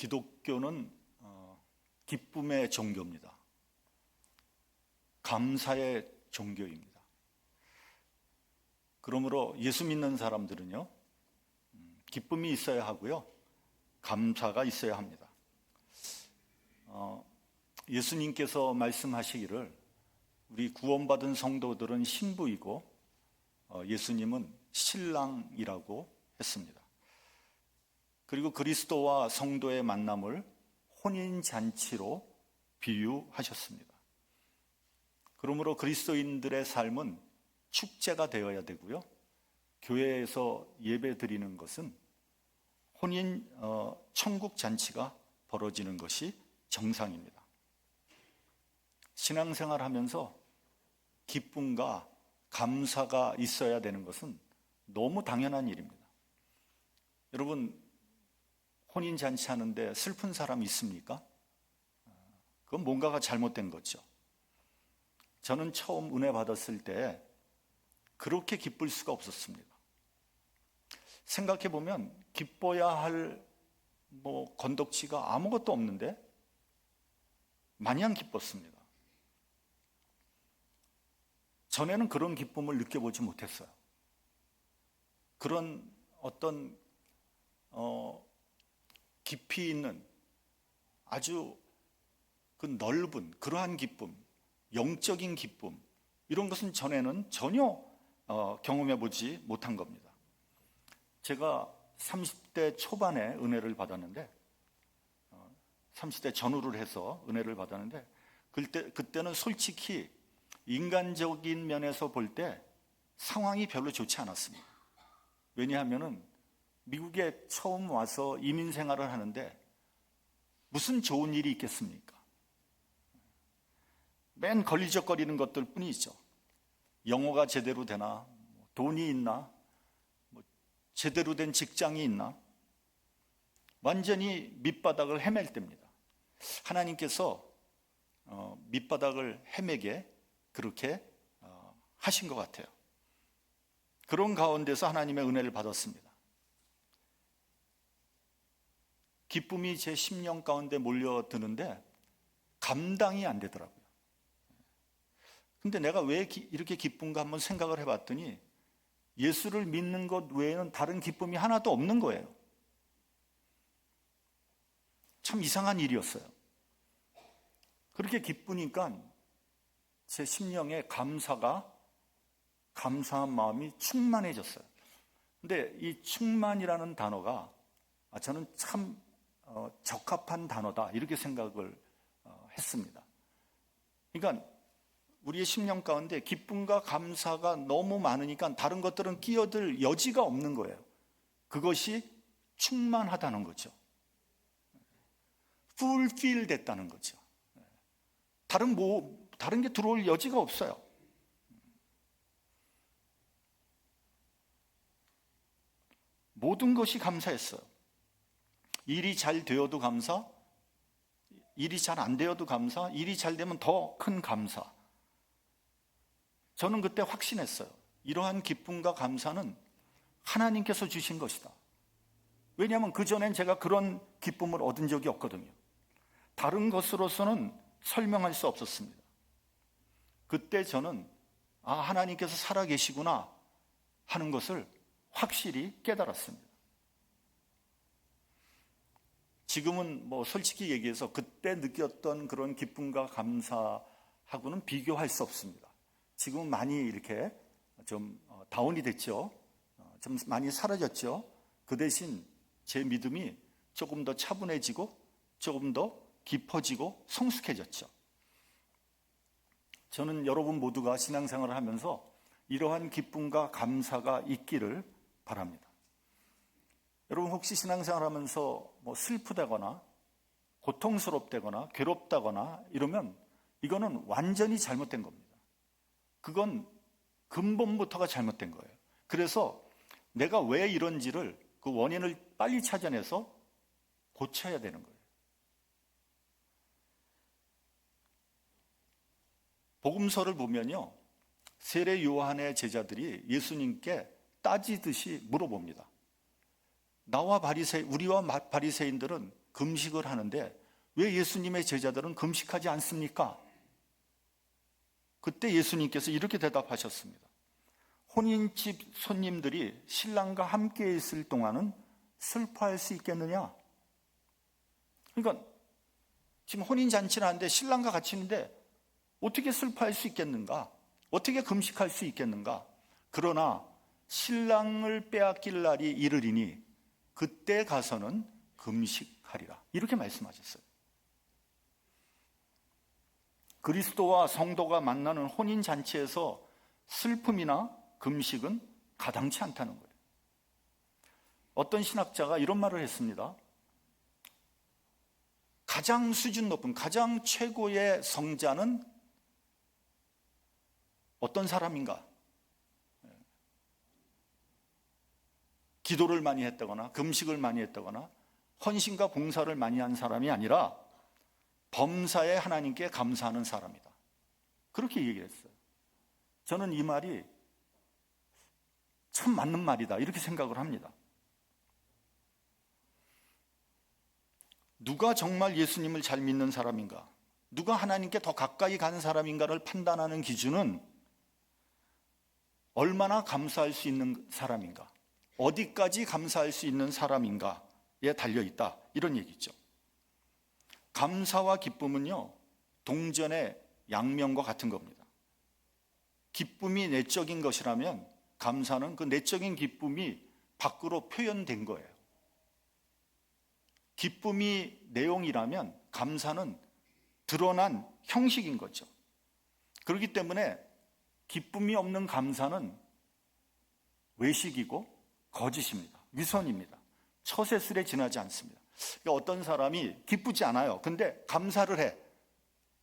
기독교는 기쁨의 종교입니다. 감사의 종교입니다. 그러므로 예수 믿는 사람들은요, 기쁨이 있어야 하고요, 감사가 있어야 합니다. 예수님께서 말씀하시기를 우리 구원받은 성도들은 신부이고 예수님은 신랑이라고 했습니다. 그리고 그리스도와 성도의 만남을 혼인잔치로 비유하셨습니다. 그러므로 그리스도인들의 삶은 축제가 되어야 되고요, 교회에서 예배 드리는 것은 혼인 천국 잔치가 벌어지는 것이 정상입니다. 신앙생활 하면서 기쁨과 감사가 있어야 되는 것은 너무 당연한 일입니다. 여러분, 혼인 잔치 하는데 슬픈 사람 있습니까? 그건 뭔가가 잘못된 거죠. 저는 처음 은혜 받았을 때 그렇게 기쁠 수가 없었습니다. 생각해 보면 기뻐야 할 건덕지가 아무것도 없는데 마냥 기뻤습니다. 전에는 그런 기쁨을 느껴보지 못했어요. 그런 어떤 깊이 있는 아주 그 넓은 그러한 기쁨, 영적인 기쁨, 이런 것은 전에는 전혀 경험해 보지 못한 겁니다. 제가 30대 초반에 은혜를 받았는데, 30대 전후를 해서 은혜를 받았는데, 그때는 솔직히 인간적인 면에서 볼 때 상황이 별로 좋지 않았습니다. 왜냐하면 미국에 처음 와서 이민 생활을 하는데 무슨 좋은 일이 있겠습니까? 맨 걸리적거리는 것들 뿐이죠. 영어가 제대로 되나, 돈이 있나, 제대로 된 직장이 있나, 완전히 밑바닥을 헤맬 때입니다. 하나님께서 밑바닥을 헤매게 그렇게 하신 것 같아요. 그런 가운데서 하나님의 은혜를 받았습니다. 기쁨이 제 심령 가운데 몰려드는데 감당이 안 되더라고요. 근데 내가 왜 이렇게 기쁜가 한번 생각을 해봤더니 예수를 믿는 것 외에는 다른 기쁨이 하나도 없는 거예요. 참 이상한 일이었어요. 그렇게 기쁘니까 제 심령에 감사한 마음이 충만해졌어요. 근데 이 충만이라는 단어가 저는 참 적합한 단어다, 이렇게 생각을 했습니다. 그러니까 우리의 심령 가운데 기쁨과 감사가 너무 많으니까 다른 것들은 끼어들 여지가 없는 거예요. 그것이 충만하다는 거죠. fulfill 됐다는 거죠. 다른 게 들어올 여지가 없어요. 모든 것이 감사했어요. 일이 잘 되어도 감사, 일이 잘 안 되어도 감사, 일이 잘 되면 더 큰 감사. 저는 그때 확신했어요. 이러한 기쁨과 감사는 하나님께서 주신 것이다. 왜냐하면 그전엔 제가 그런 기쁨을 얻은 적이 없거든요. 다른 것으로서는 설명할 수 없었습니다. 그때 저는 하나님께서 살아계시구나 하는 것을 확실히 깨달았습니다. 지금은 솔직히 얘기해서 그때 느꼈던 그런 기쁨과 감사하고는 비교할 수 없습니다. 지금은 많이 이렇게 좀 다운이 됐죠. 좀 많이 사라졌죠. 그 대신 제 믿음이 조금 더 차분해지고 조금 더 깊어지고 성숙해졌죠. 저는 여러분 모두가 신앙생활을 하면서 이러한 기쁨과 감사가 있기를 바랍니다. 여러분 혹시 신앙생활 하면서 슬프다거나 고통스럽다거나 괴롭다거나 이러면 이거는 완전히 잘못된 겁니다. 그건 근본부터가 잘못된 거예요. 그래서 내가 왜 이런지를 그 원인을 빨리 찾아내서 고쳐야 되는 거예요. 복음서를 보면요, 세례 요한의 제자들이 예수님께 따지듯이 물어봅니다. 우리와 바리새인들은 금식을 하는데 왜 예수님의 제자들은 금식하지 않습니까? 그때 예수님께서 이렇게 대답하셨습니다. 혼인집 손님들이 신랑과 함께 있을 동안은 슬퍼할 수 있겠느냐? 그러니까 지금 혼인잔치를 하는데 신랑과 같이 있는데 어떻게 슬퍼할 수 있겠는가? 어떻게 금식할 수 있겠는가? 그러나 신랑을 빼앗길 날이 이르리니 그때 가서는 금식하리라. 이렇게 말씀하셨어요. 그리스도와 성도가 만나는 혼인잔치에서 슬픔이나 금식은 가당치 않다는 거예요. 어떤 신학자가 이런 말을 했습니다. 가장 수준 높은, 가장 최고의 성자는 어떤 사람인가? 기도를 많이 했다거나 금식을 많이 했다거나 헌신과 봉사를 많이 한 사람이 아니라 범사에 하나님께 감사하는 사람이다. 그렇게 얘기했어요. 저는 이 말이 참 맞는 말이다 이렇게 생각을 합니다. 누가 정말 예수님을 잘 믿는 사람인가, 누가 하나님께 더 가까이 가는 사람인가를 판단하는 기준은 얼마나 감사할 수 있는 사람인가, 어디까지 감사할 수 있는 사람인가에 달려있다, 이런 얘기죠. 감사와 기쁨은요, 동전의 양면과 같은 겁니다. 기쁨이 내적인 것이라면 감사는 그 내적인 기쁨이 밖으로 표현된 거예요. 기쁨이 내용이라면 감사는 드러난 형식인 거죠. 그렇기 때문에 기쁨이 없는 감사는 외식이고 거짓입니다. 위선입니다. 처세술에 지나지 않습니다. 그러니까 어떤 사람이 기쁘지 않아요. 근데 감사를 해.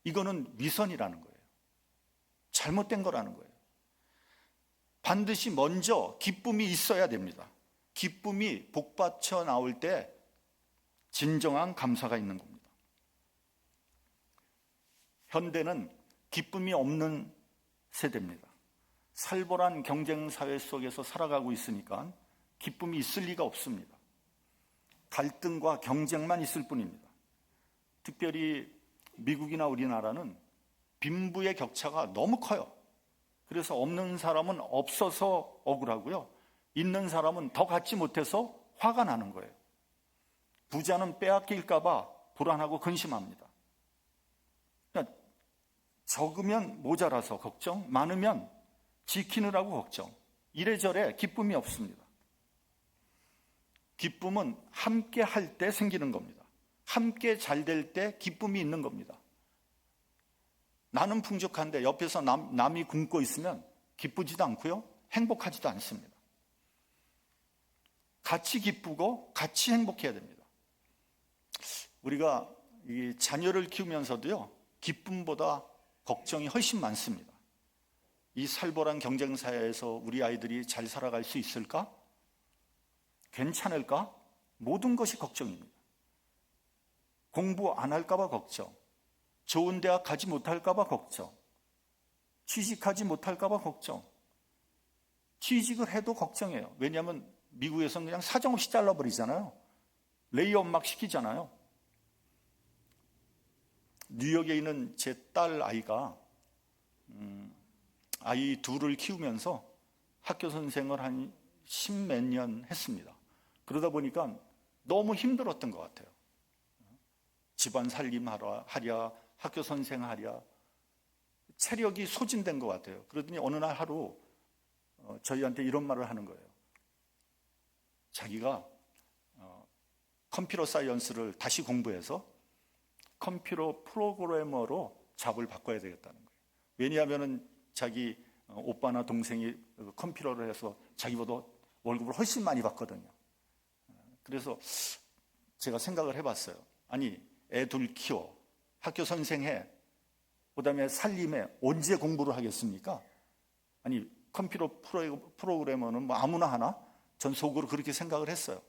이거는 위선이라는 거예요. 잘못된 거라는 거예요. 반드시 먼저 기쁨이 있어야 됩니다. 기쁨이 복받쳐 나올 때 진정한 감사가 있는 겁니다. 현대는 기쁨이 없는 세대입니다. 살벌한 경쟁 사회 속에서 살아가고 있으니까 기쁨이 있을 리가 없습니다. 갈등과 경쟁만 있을 뿐입니다. 특별히 미국이나 우리나라는 빈부의 격차가 너무 커요. 그래서 없는 사람은 없어서 억울하고요, 있는 사람은 더 갖지 못해서 화가 나는 거예요. 부자는 빼앗길까 봐 불안하고 근심합니다. 그러니까 적으면 모자라서 걱정, 많으면 지키느라고 걱정, 이래저래 기쁨이 없습니다. 기쁨은 함께 할 때 생기는 겁니다. 함께 잘 될 때 기쁨이 있는 겁니다. 나는 풍족한데 옆에서 남이 굶고 있으면 기쁘지도 않고요, 행복하지도 않습니다. 같이 기쁘고 같이 행복해야 됩니다. 우리가 이 자녀를 키우면서도요, 기쁨보다 걱정이 훨씬 많습니다. 이 살벌한 경쟁사회에서 우리 아이들이 잘 살아갈 수 있을까? 괜찮을까? 모든 것이 걱정입니다. 공부 안 할까 봐 걱정, 좋은 대학 가지 못할까 봐 걱정, 취직하지 못할까 봐 걱정. 취직을 해도 걱정해요. 왜냐하면 미국에서는 그냥 사정없이 잘라버리잖아요. 레이업 막 시키잖아요. 뉴욕에 있는 제 딸 아이가 아이 둘을 키우면서 학교 선생을 한 10몇 년 했습니다. 그러다 보니까 너무 힘들었던 것 같아요. 집안 살림하랴, 학교 선생하랴, 체력이 소진된 것 같아요. 그러더니 어느 날 하루 저희한테 이런 말을 하는 거예요. 자기가 컴퓨터 사이언스를 다시 공부해서 컴퓨터 프로그래머로 잡을 바꿔야 되겠다는 거예요. 왜냐하면 자기 오빠나 동생이 컴퓨터를 해서 자기보다 월급을 훨씬 많이 받거든요. 그래서 제가 생각을 해봤어요. 아니, 애 둘 키워, 학교 선생해, 그 다음에 살림해, 언제 공부를 하겠습니까? 아니, 컴퓨터 프로그래머는 뭐 아무나 하나? 전 속으로 그렇게 생각을 했어요.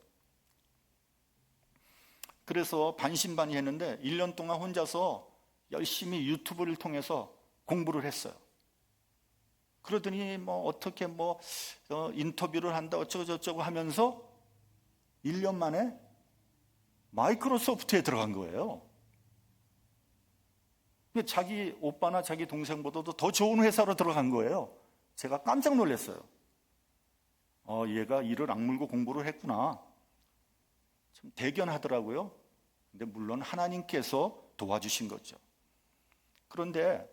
그래서 반신반의했는데 1년 동안 혼자서 열심히 유튜브를 통해서 공부를 했어요. 그러더니 뭐 어떻게 인터뷰를 한다 어쩌고 저쩌고 하면서 1년 만에 마이크로소프트에 들어간 거예요. 자기 오빠나 자기 동생보다도 더 좋은 회사로 들어간 거예요. 제가 깜짝 놀랐어요. 얘가 이를 악물고 공부를 했구나. 참 대견하더라고요. 근데 물론 하나님께서 도와주신 거죠. 그런데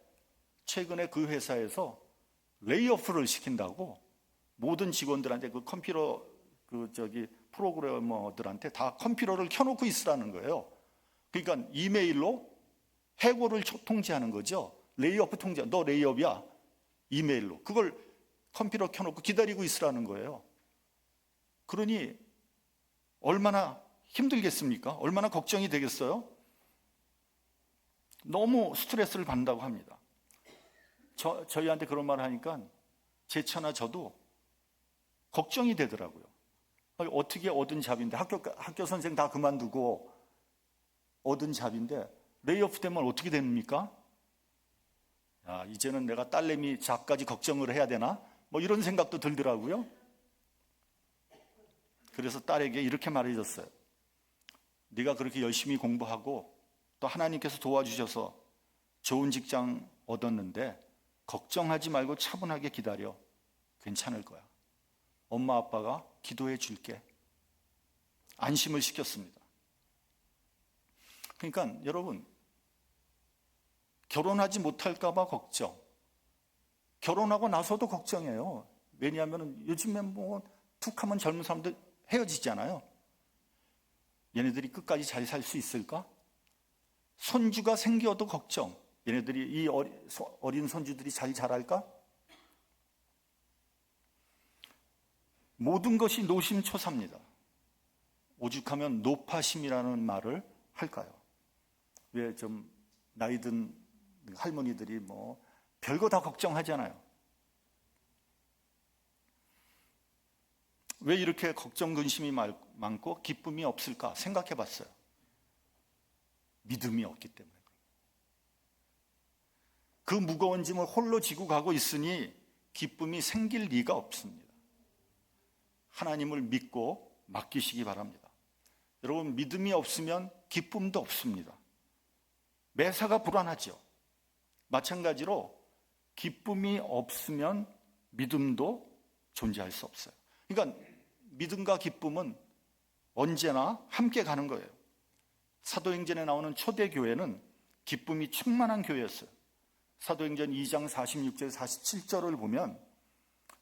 최근에 그 회사에서 레이오프를 시킨다고 모든 직원들한테 그 컴퓨터 프로그래머들한테 다 컴퓨터를 켜놓고 있으라는 거예요. 그러니까 이메일로 해고를 통지하는 거죠. 레이오프 통지, 너 레이업이야. 이메일로. 그걸 컴퓨터 켜놓고 기다리고 있으라는 거예요. 그러니 얼마나 힘들겠습니까? 얼마나 걱정이 되겠어요? 너무 스트레스를 받는다고 합니다. 저희한테 그런 말을 하니까 제 처나 저도 걱정이 되더라고요. 어떻게 얻은 잡인데 학교 선생 다 그만두고 얻은 잡인데 레이오프 되면 어떻게 됩니까? 이제는 내가 딸내미 잡까지 걱정을 해야 되나? 뭐 이런 생각도 들더라고요. 그래서 딸에게 이렇게 말해줬어요. 네가 그렇게 열심히 공부하고 또 하나님께서 도와주셔서 좋은 직장 얻었는데 걱정하지 말고 차분하게 기다려. 괜찮을 거야. 엄마 아빠가 기도해 줄게. 안심을 시켰습니다. 그러니까 여러분, 결혼하지 못할까 봐 걱정. 결혼하고 나서도 걱정해요. 왜냐하면 요즘에 툭 하면 젊은 사람들 헤어지잖아요. 얘네들이 끝까지 잘 살 수 있을까? 손주가 생겨도 걱정. 얘네들이 이 어린 손주들이 잘 자랄까? 모든 것이 노심초사입니다. 오죽하면 노파심이라는 말을 할까요? 왜 좀 나이 든 할머니들이 별거 다 걱정하잖아요. 왜 이렇게 걱정 근심이 많고 기쁨이 없을까 생각해 봤어요. 믿음이 없기 때문에. 그 무거운 짐을 홀로 지고 가고 있으니 기쁨이 생길 리가 없습니다. 하나님을 믿고 맡기시기 바랍니다. 여러분, 믿음이 없으면 기쁨도 없습니다. 매사가 불안하죠. 마찬가지로 기쁨이 없으면 믿음도 존재할 수 없어요. 그러니까 믿음과 기쁨은 언제나 함께 가는 거예요. 사도행전에 나오는 초대교회는 기쁨이 충만한 교회였어요. 사도행전 2장 46절 47절을 보면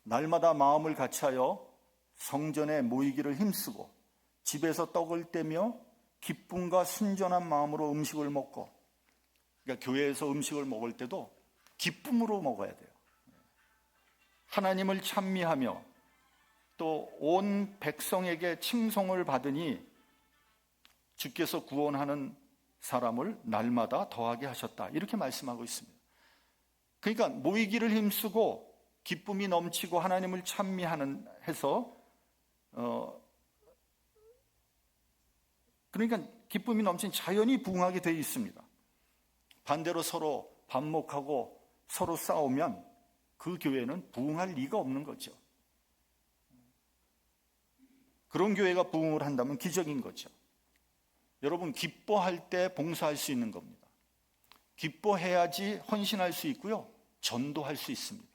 날마다 마음을 같이하여 성전에 모이기를 힘쓰고 집에서 떡을 떼며 기쁨과 순전한 마음으로 음식을 먹고, 그러니까 교회에서 음식을 먹을 때도 기쁨으로 먹어야 돼요. 하나님을 찬미하며 또 온 백성에게 칭송을 받으니 주께서 구원하는 사람을 날마다 더하게 하셨다. 이렇게 말씀하고 있습니다. 그러니까 모이기를 힘쓰고 기쁨이 넘치고 하나님을 찬미하는 해서 그러니까 기쁨이 넘친 자연이 부흥하게 되어 있습니다. 반대로 서로 반목하고 서로 싸우면 그 교회는 부흥할 리가 없는 거죠. 그런 교회가 부흥을 한다면 기적인 거죠. 여러분, 기뻐할 때 봉사할 수 있는 겁니다. 기뻐해야지 헌신할 수 있고요, 전도할 수 있습니다.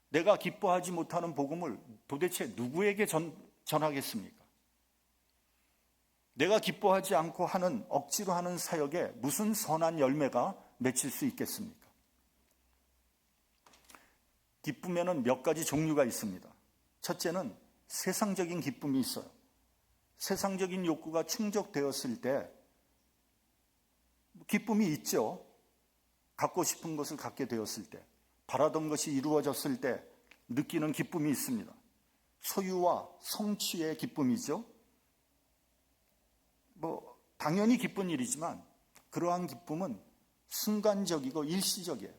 내가 기뻐하지 못하는 복음을 도대체 누구에게 전하겠습니까? 내가 기뻐하지 않고 하는, 억지로 하는 사역에 무슨 선한 열매가 맺힐 수 있겠습니까? 기쁨에는 몇 가지 종류가 있습니다. 첫째는 세상적인 기쁨이 있어요. 세상적인 욕구가 충족되었을 때 기쁨이 있죠. 갖고 싶은 것을 갖게 되었을 때, 바라던 것이 이루어졌을 때 느끼는 기쁨이 있습니다. 소유와 성취의 기쁨이죠. 당연히 기쁜 일이지만 그러한 기쁨은 순간적이고 일시적이에요.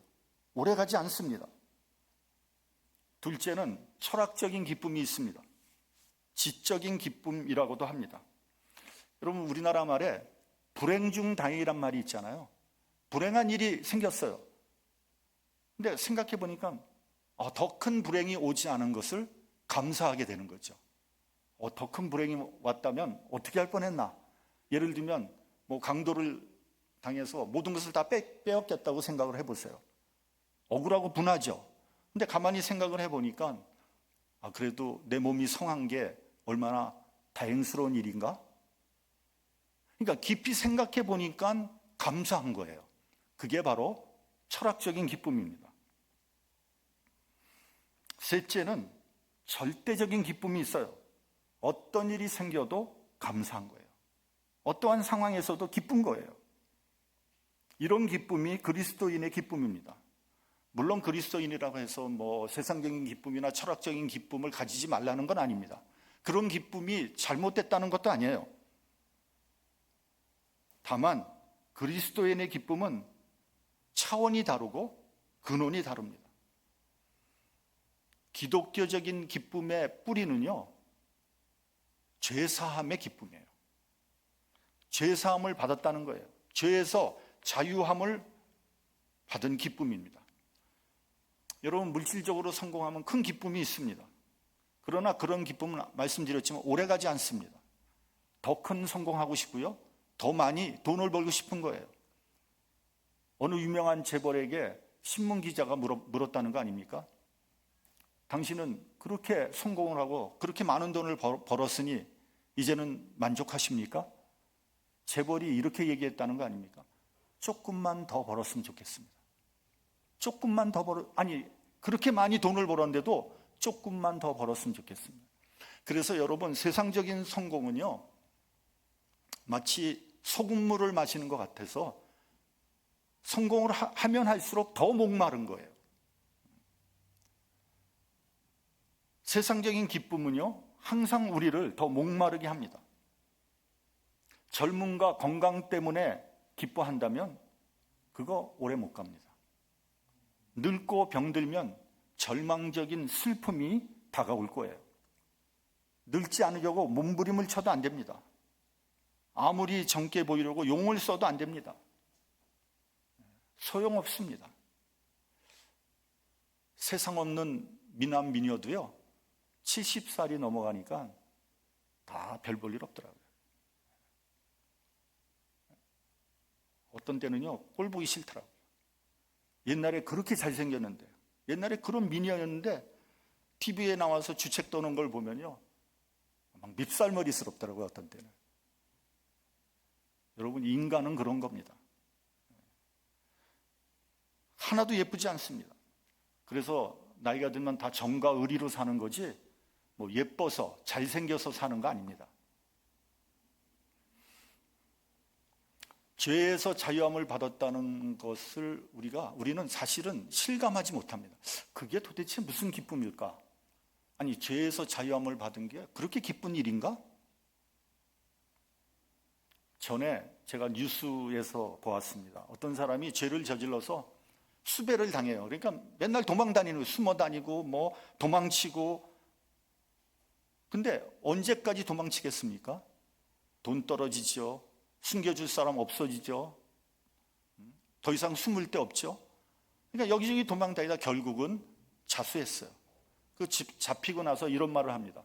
오래가지 않습니다. 둘째는 철학적인 기쁨이 있습니다. 지적인 기쁨이라고도 합니다. 여러분, 우리나라 말에 불행 중 다행이란 말이 있잖아요. 불행한 일이 생겼어요. 근데 생각해 보니까 더 큰 불행이 오지 않은 것을 감사하게 되는 거죠. 더 큰 불행이 왔다면 어떻게 할 뻔했나? 예를 들면 뭐 강도를 당해서 모든 것을 다 빼앗겼다고 생각을 해보세요. 억울하고 분하죠. 근데 가만히 생각을 해보니까 그래도 내 몸이 성한 게 얼마나 다행스러운 일인가? 그러니까 깊이 생각해 보니까 감사한 거예요. 그게 바로 철학적인 기쁨입니다. 셋째는 절대적인 기쁨이 있어요. 어떤 일이 생겨도 감사한 거예요. 어떠한 상황에서도 기쁜 거예요. 이런 기쁨이 그리스도인의 기쁨입니다. 물론 그리스도인이라고 해서 뭐 세상적인 기쁨이나 철학적인 기쁨을 가지지 말라는 건 아닙니다. 그런 기쁨이 잘못됐다는 것도 아니에요. 다만 그리스도인의 기쁨은 차원이 다르고 근원이 다릅니다. 기독교적인 기쁨의 뿌리는요, 죄사함의 기쁨이에요. 죄사함을 받았다는 거예요. 죄에서 자유함을 받은 기쁨입니다. 여러분, 물질적으로 성공하면 큰 기쁨이 있습니다. 그러나 그런 기쁨은 말씀드렸지만 오래가지 않습니다. 더 큰 성공하고 싶고요, 더 많이 돈을 벌고 싶은 거예요. 어느 유명한 재벌에게 신문기자가 물었다는 거 아닙니까? 당신은 그렇게 성공을 하고 그렇게 많은 돈을 벌었으니 이제는 만족하십니까? 재벌이 이렇게 얘기했다는 거 아닙니까? 조금만 더 벌었으면 좋겠습니다. 조금만 더 그렇게 많이 돈을 벌었는데도 조금만 더 벌었으면 좋겠습니다. 그래서 여러분, 세상적인 성공은요, 마치 소금물을 마시는 것 같아서 성공을 하면 할수록 더 목마른 거예요. 세상적인 기쁨은요, 항상 우리를 더 목마르게 합니다. 젊음과 건강 때문에 기뻐한다면 그거 오래 못 갑니다. 늙고 병들면 절망적인 슬픔이 다가올 거예요. 늙지 않으려고 몸부림을 쳐도 안 됩니다. 아무리 젊게 보이려고 용을 써도 안 됩니다. 소용없습니다. 세상 없는 미남 미녀도요, 70살이 넘어가니까 다 별 볼 일 없더라고요. 어떤 때는요, 꼴 보기 싫더라고요. 옛날에 그렇게 잘생겼는데, 옛날에 그런 미녀였는데 TV에 나와서 주책 떠는 걸 보면요, 막 밉살머리스럽더라고요, 어떤 때는. 여러분, 인간은 그런 겁니다. 하나도 예쁘지 않습니다. 그래서 나이가 들면 다 정과 의리로 사는 거지 뭐 예뻐서 잘생겨서 사는 거 아닙니다. 죄에서 자유함을 받았다는 것을 우리는 사실은 실감하지 못합니다. 그게 도대체 무슨 기쁨일까? 아니, 죄에서 자유함을 받은 게 그렇게 기쁜 일인가? 전에 제가 뉴스에서 보았습니다. 어떤 사람이 죄를 저질러서 수배를 당해요. 그러니까 맨날 도망다니고 숨어 다니고 뭐 도망치고. 근데 언제까지 도망치겠습니까? 돈 떨어지죠. 숨겨줄 사람 없어지죠. 더 이상 숨을 데 없죠. 그러니까 여기저기 도망다니다 결국은 자수했어요. 잡히고 나서 이런 말을 합니다.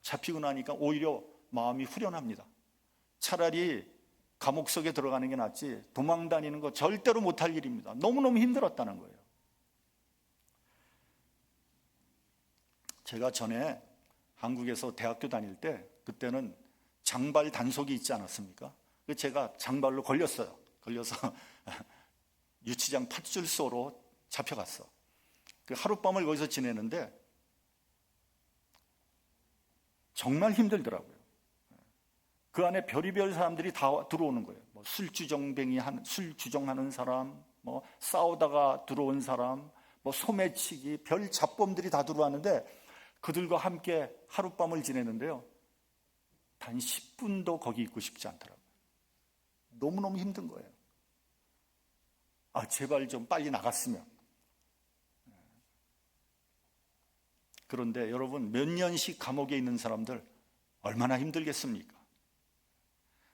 잡히고 나니까 오히려 마음이 후련합니다. 차라리 감옥 속에 들어가는 게 낫지 도망다니는 거 절대로 못할 일입니다. 너무너무 힘들었다는 거예요. 제가 전에 한국에서 대학교 다닐 때, 그때는 장발 단속이 있지 않았습니까? 제가 장발로 걸렸어요. 걸려서 유치장 파출소로 잡혀갔어. 하룻밤을 거기서 지내는데 정말 힘들더라고요. 그 안에 별의별 사람들이 다 들어오는 거예요. 뭐 술 주정하는 사람, 뭐 싸우다가 들어온 사람, 뭐 소매치기, 별 잡범들이 다 들어왔는데 그들과 함께 하룻밤을 지내는데요, 단 10분도 거기 있고 싶지 않더라고요. 너무너무 힘든 거예요. 제발 좀 빨리 나갔으면. 그런데 여러분, 몇 년씩 감옥에 있는 사람들 얼마나 힘들겠습니까?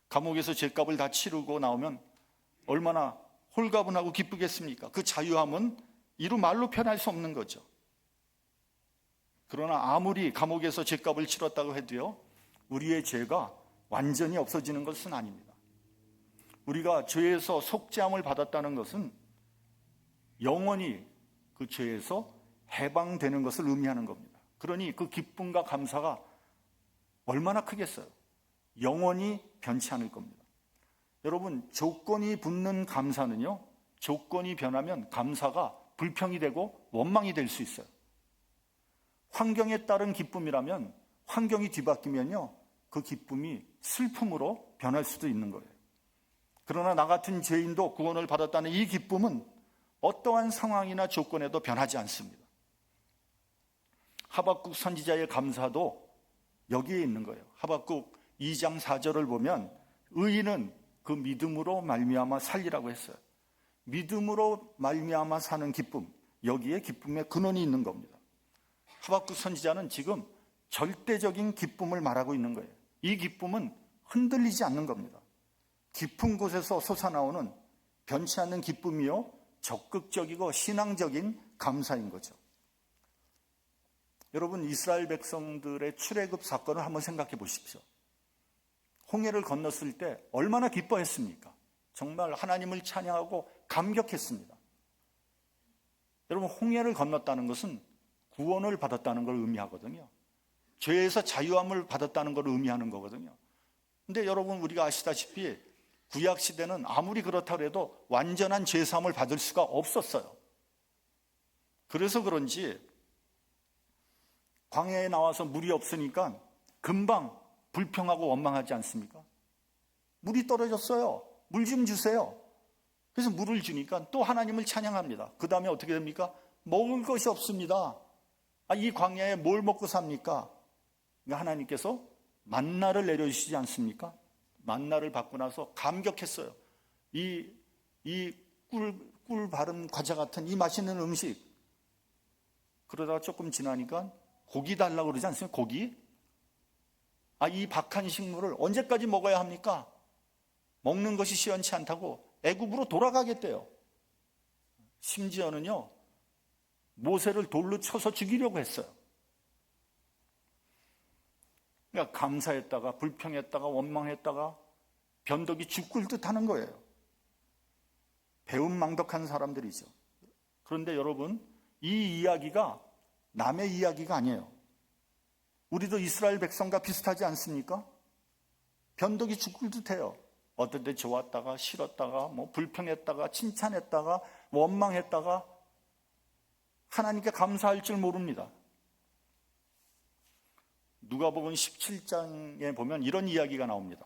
감옥에서 죄값을 다 치르고 나오면 얼마나 홀가분하고 기쁘겠습니까? 그 자유함은 이루 말로 표현할 수 없는 거죠. 그러나 아무리 감옥에서 죄값을 치렀다고 해도요, 우리의 죄가 완전히 없어지는 것은 아닙니다. 우리가 죄에서 속죄함을 받았다는 것은 영원히 그 죄에서 해방되는 것을 의미하는 겁니다. 그러니 그 기쁨과 감사가 얼마나 크겠어요. 영원히 변치 않을 겁니다. 여러분, 조건이 붙는 감사는요, 조건이 변하면 감사가 불평이 되고 원망이 될 수 있어요. 환경에 따른 기쁨이라면 환경이 뒤바뀌면요, 그 기쁨이 슬픔으로 변할 수도 있는 거예요. 그러나 나 같은 죄인도 구원을 받았다는 이 기쁨은 어떠한 상황이나 조건에도 변하지 않습니다. 하박국 선지자의 감사도 여기에 있는 거예요. 하박국 2장 4절을 보면 의인은 그 믿음으로 말미암아 살리라고 했어요. 믿음으로 말미암아 사는 기쁨, 여기에 기쁨의 근원이 있는 겁니다. 하박국 선지자는 지금 절대적인 기쁨을 말하고 있는 거예요. 이 기쁨은 흔들리지 않는 겁니다. 깊은 곳에서 솟아나오는 변치 않는 기쁨이요, 적극적이고 신앙적인 감사인 거죠. 여러분, 이스라엘 백성들의 출애굽 사건을 한번 생각해 보십시오. 홍해를 건넜을 때 얼마나 기뻐했습니까? 정말 하나님을 찬양하고 감격했습니다. 여러분, 홍해를 건넜다는 것은 구원을 받았다는 걸 의미하거든요. 죄에서 자유함을 받았다는 걸 의미하는 거거든요. 근데 여러분, 우리가 아시다시피 구약 시대는 아무리 그렇다고 해도 완전한 죄사함을 받을 수가 없었어요. 그래서 그런지 광야에 나와서 물이 없으니까 금방 불평하고 원망하지 않습니까? 물이 떨어졌어요. 물 좀 주세요. 그래서 물을 주니까 또 하나님을 찬양합니다. 그 다음에 어떻게 됩니까? 먹을 것이 없습니다. 이 광야에 뭘 먹고 삽니까? 하나님께서 만나를 내려주시지 않습니까? 만나를 받고 나서 감격했어요. 이 꿀 바른 과자 같은 이 맛있는 음식. 그러다가 조금 지나니까 고기 달라고 그러지 않습니까? 고기? 이 박한 식물을 언제까지 먹어야 합니까? 먹는 것이 시원치 않다고 애굽으로 돌아가겠대요. 심지어는요, 모세를 돌로 쳐서 죽이려고 했어요. 그러니까 감사했다가 불평했다가 원망했다가 변덕이 죽을 듯 하는 거예요. 배은망덕한 사람들이죠. 그런데 여러분, 이 이야기가 남의 이야기가 아니에요. 우리도 이스라엘 백성과 비슷하지 않습니까? 변덕이 죽을 듯해요. 어떤 때 좋았다가 싫었다가 불평했다가 칭찬했다가 원망했다가 하나님께 감사할 줄 모릅니다. 누가복음 17장에 보면 이런 이야기가 나옵니다.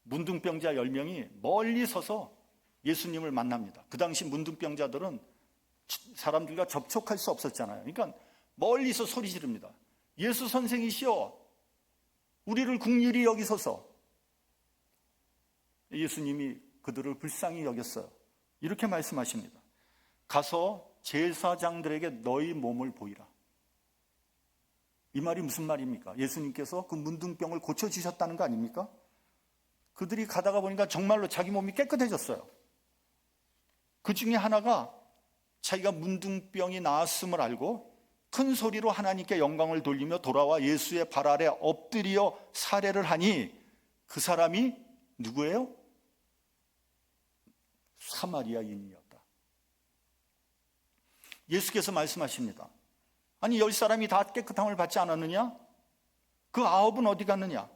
문둥병자 10명이 멀리 서서 예수님을 만납니다. 그 당시 문둥병자들은 사람들과 접촉할 수 없었잖아요. 그러니까 멀리서 소리 지릅니다. 예수 선생이시여, 우리를 긍휼히 여기소서. 예수님이 그들을 불쌍히 여겼어요. 이렇게 말씀하십니다. 가서 제사장들에게 너희 몸을 보이라. 이 말이 무슨 말입니까? 예수님께서 그 문둥병을 고쳐주셨다는 거 아닙니까? 그들이 가다가 보니까 정말로 자기 몸이 깨끗해졌어요. 그 중에 하나가 자기가 문둥병이 나았음을 알고 큰 소리로 하나님께 영광을 돌리며 돌아와 예수의 발 아래 엎드려 살해를 하니 그 사람이 누구예요? 사마리아인이었다. 예수께서 말씀하십니다. 아니 10사람이 다 깨끗함을 받지 않았느냐? 그 9은 어디 갔느냐?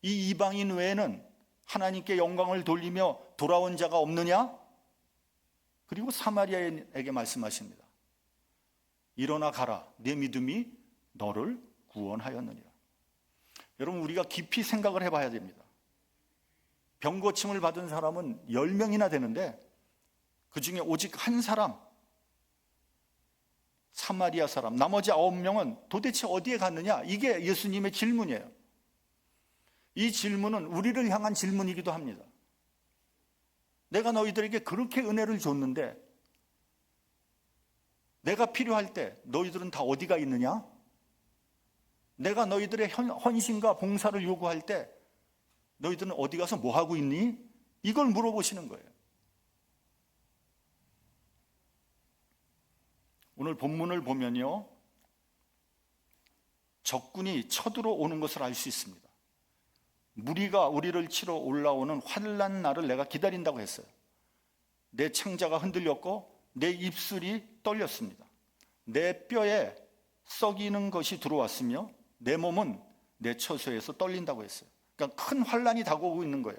이 이방인 외에는 하나님께 영광을 돌리며 돌아온 자가 없느냐? 그리고 사마리아인에게 말씀하십니다. 일어나 가라. 내 믿음이 너를 구원하였느니라. 여러분, 우리가 깊이 생각을 해봐야 됩니다. 병 고침을 받은 사람은 10명이나 되는데 그 중에 오직 한 사람, 사마리아 사람, 나머지 9명은 도대체 어디에 갔느냐? 이게 예수님의 질문이에요. 이 질문은 우리를 향한 질문이기도 합니다. 내가 너희들에게 그렇게 은혜를 줬는데 내가 필요할 때 너희들은 다 어디가 있느냐? 내가 너희들의 헌신과 봉사를 요구할 때 너희들은 어디 가서 뭐 하고 있니? 이걸 물어보시는 거예요. 오늘 본문을 보면요, 적군이 쳐들어오는 것을 알 수 있습니다. 무리가 우리를 치러 올라오는 환난 날을 내가 기다린다고 했어요. 내 창자가 흔들렸고 내 입술이 떨렸습니다. 내 뼈에 썩이는 것이 들어왔으며 내 몸은 내 처소에서 떨린다고 했어요. 그러니까 큰 환난이 다가오고 있는 거예요.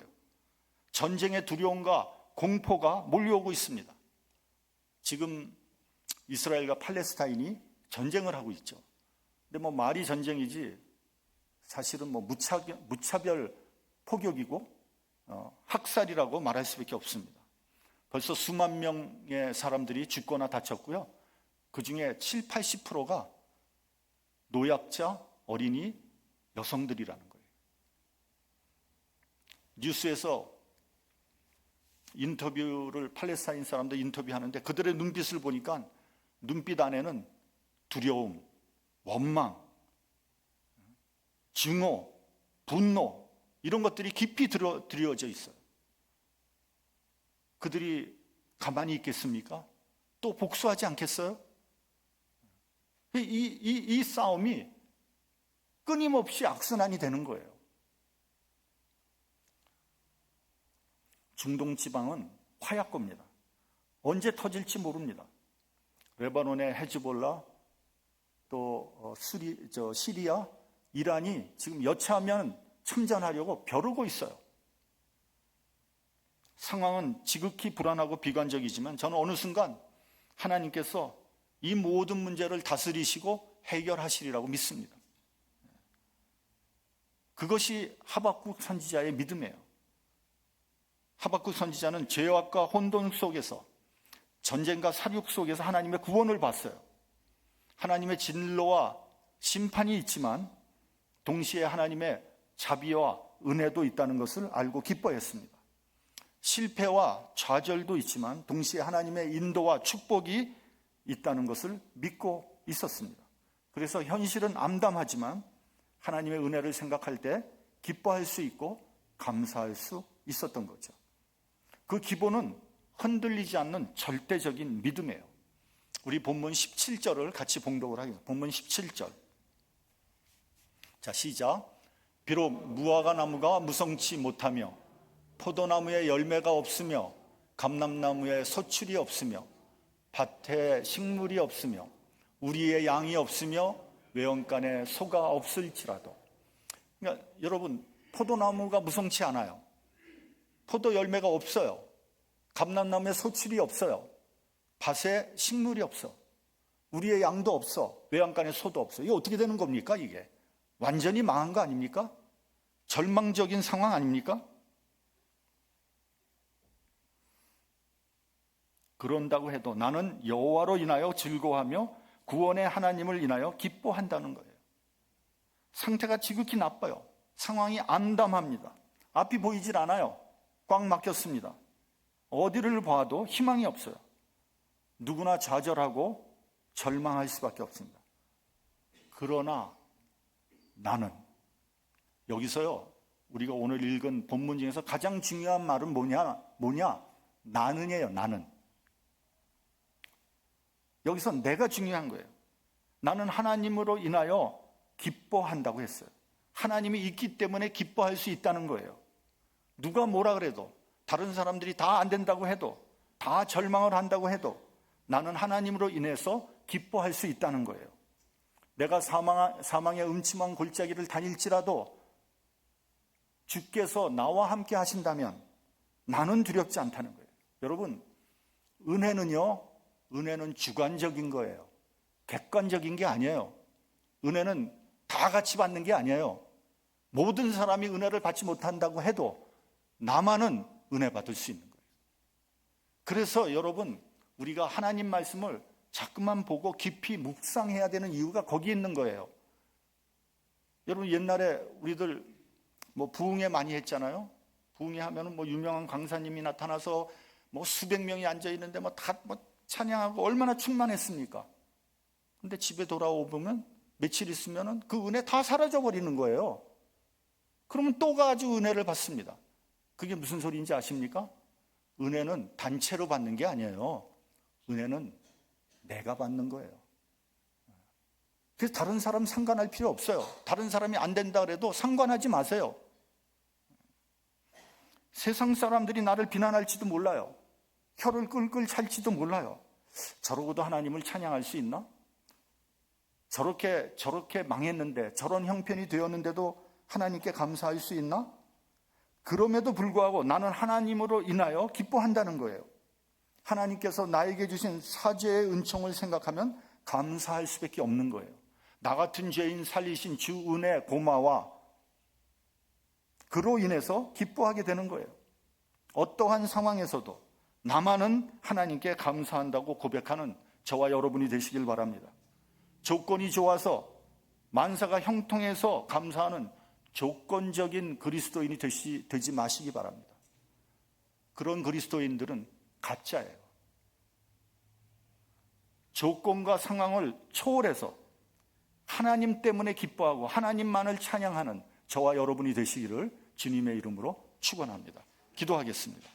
전쟁의 두려움과 공포가 몰려오고 있습니다. 지금 이스라엘과 팔레스타인이 전쟁을 하고 있죠. 근데 뭐 말이 전쟁이지 사실은 뭐 무차별 포격이고 학살이라고 말할 수밖에 없습니다. 벌써 수만 명의 사람들이 죽거나 다쳤고요. 그중에 70~80%가 노약자, 어린이, 여성들이라는 거예요. 뉴스에서 인터뷰를 팔레스타인 사람들 인터뷰하는데 그들의 눈빛을 보니까 눈빛 안에는 두려움, 원망, 증오, 분노 이런 것들이 깊이 드리워져 있어요. 그들이 가만히 있겠습니까? 또 복수하지 않겠어요? 이 싸움이 끊임없이 악순환이 되는 거예요. 중동 지방은 화약고입니다. 언제 터질지 모릅니다. 레바논의 헤즈볼라, 또 시리아, 이란이 지금 여차하면 참전하려고 벼르고 있어요. 상황은 지극히 불안하고 비관적이지만 저는 어느 순간 하나님께서 이 모든 문제를 다스리시고 해결하시리라고 믿습니다. 그것이 하박국 선지자의 믿음이에요. 하박국 선지자는 죄악과 혼돈 속에서, 전쟁과 사륙 속에서 하나님의 구원을 봤어요. 하나님의 진노와 심판이 있지만 동시에 하나님의 자비와 은혜도 있다는 것을 알고 기뻐했습니다. 실패와 좌절도 있지만 동시에 하나님의 인도와 축복이 있다는 것을 믿고 있었습니다. 그래서 현실은 암담하지만 하나님의 은혜를 생각할 때 기뻐할 수 있고 감사할 수 있었던 거죠. 그 기본은 흔들리지 않는 절대적인 믿음이에요. 우리 본문 17절을 같이 봉독을 하겠습니다. 본문 17절. 자, 시작. 비록 무화과 나무가 무성치 못하며 포도나무에 열매가 없으며 감람나무에 소출이 없으며 밭에 식물이 없으며 우리의 양이 없으며 외양간에 소가 없을지라도. 그러니까 여러분, 포도나무가 무성치 않아요. 포도 열매가 없어요. 감람나무에 소출이 없어요. 밭에 식물이 없어. 우리의 양도 없어. 외양간에 소도 없어. 이게 어떻게 되는 겁니까? 이게 완전히 망한 거 아닙니까? 절망적인 상황 아닙니까? 그런다고 해도 나는 여호와로 인하여 즐거워하며 구원의 하나님을 인하여 기뻐한다는 거예요. 상태가 지극히 나빠요. 상황이 암담합니다. 앞이 보이질 않아요. 꽉 막혔습니다. 어디를 봐도 희망이 없어요. 누구나 좌절하고 절망할 수밖에 없습니다. 그러나 나는, 여기서요, 우리가 오늘 읽은 본문 중에서 가장 중요한 말은 뭐냐? 나는이에요. 나는. 여기서 내가 중요한 거예요. 나는 하나님으로 인하여 기뻐한다고 했어요. 하나님이 있기 때문에 기뻐할 수 있다는 거예요. 누가 뭐라 그래도, 다른 사람들이 다 안 된다고 해도, 다 절망을 한다고 해도 나는 하나님으로 인해서 기뻐할 수 있다는 거예요. 내가 사망의 음침한 골짜기를 다닐지라도 주께서 나와 함께 하신다면 나는 두렵지 않다는 거예요. 여러분, 은혜는 주관적인 거예요. 객관적인 게 아니에요. 은혜는 다 같이 받는 게 아니에요. 모든 사람이 은혜를 받지 못한다고 해도 나만은 은혜 받을 수 있는 거예요. 그래서 여러분, 우리가 하나님 말씀을 자꾸만 보고 깊이 묵상해야 되는 이유가 거기 있는 거예요. 여러분, 옛날에 우리들 뭐 부흥회 많이 했잖아요. 부흥회 하면은 뭐 유명한 강사님이 나타나서 뭐 수백 명이 앉아 있는데 뭐 다 찬양하고 얼마나 충만했습니까? 근데 집에 돌아오면 며칠 있으면은 그 은혜 다 사라져 버리는 거예요. 그러면 또 가지고 은혜를 받습니다. 그게 무슨 소리인지 아십니까? 은혜는 단체로 받는 게 아니에요. 은혜는 내가 받는 거예요. 그래서 다른 사람 상관할 필요 없어요. 다른 사람이 안 된다 그래도 상관하지 마세요. 세상 사람들이 나를 비난할지도 몰라요. 혀를 끌끌 찰지도 몰라요. 저러고도 하나님을 찬양할 수 있나? 저렇게 망했는데, 저런 형편이 되었는데도 하나님께 감사할 수 있나? 그럼에도 불구하고 나는 하나님으로 인하여 기뻐한다는 거예요. 하나님께서 나에게 주신 사죄의 은총을 생각하면 감사할 수밖에 없는 거예요. 나 같은 죄인 살리신 주 은혜 고마워. 그로 인해서 기뻐하게 되는 거예요. 어떠한 상황에서도 나만은 하나님께 감사한다고 고백하는 저와 여러분이 되시길 바랍니다. 조건이 좋아서 만사가 형통해서 감사하는 조건적인 그리스도인이 되지 마시기 바랍니다. 그런 그리스도인들은 가짜예요. 조건과 상황을 초월해서 하나님 때문에 기뻐하고 하나님만을 찬양하는 저와 여러분이 되시기를 주님의 이름으로 축원합니다. 기도하겠습니다.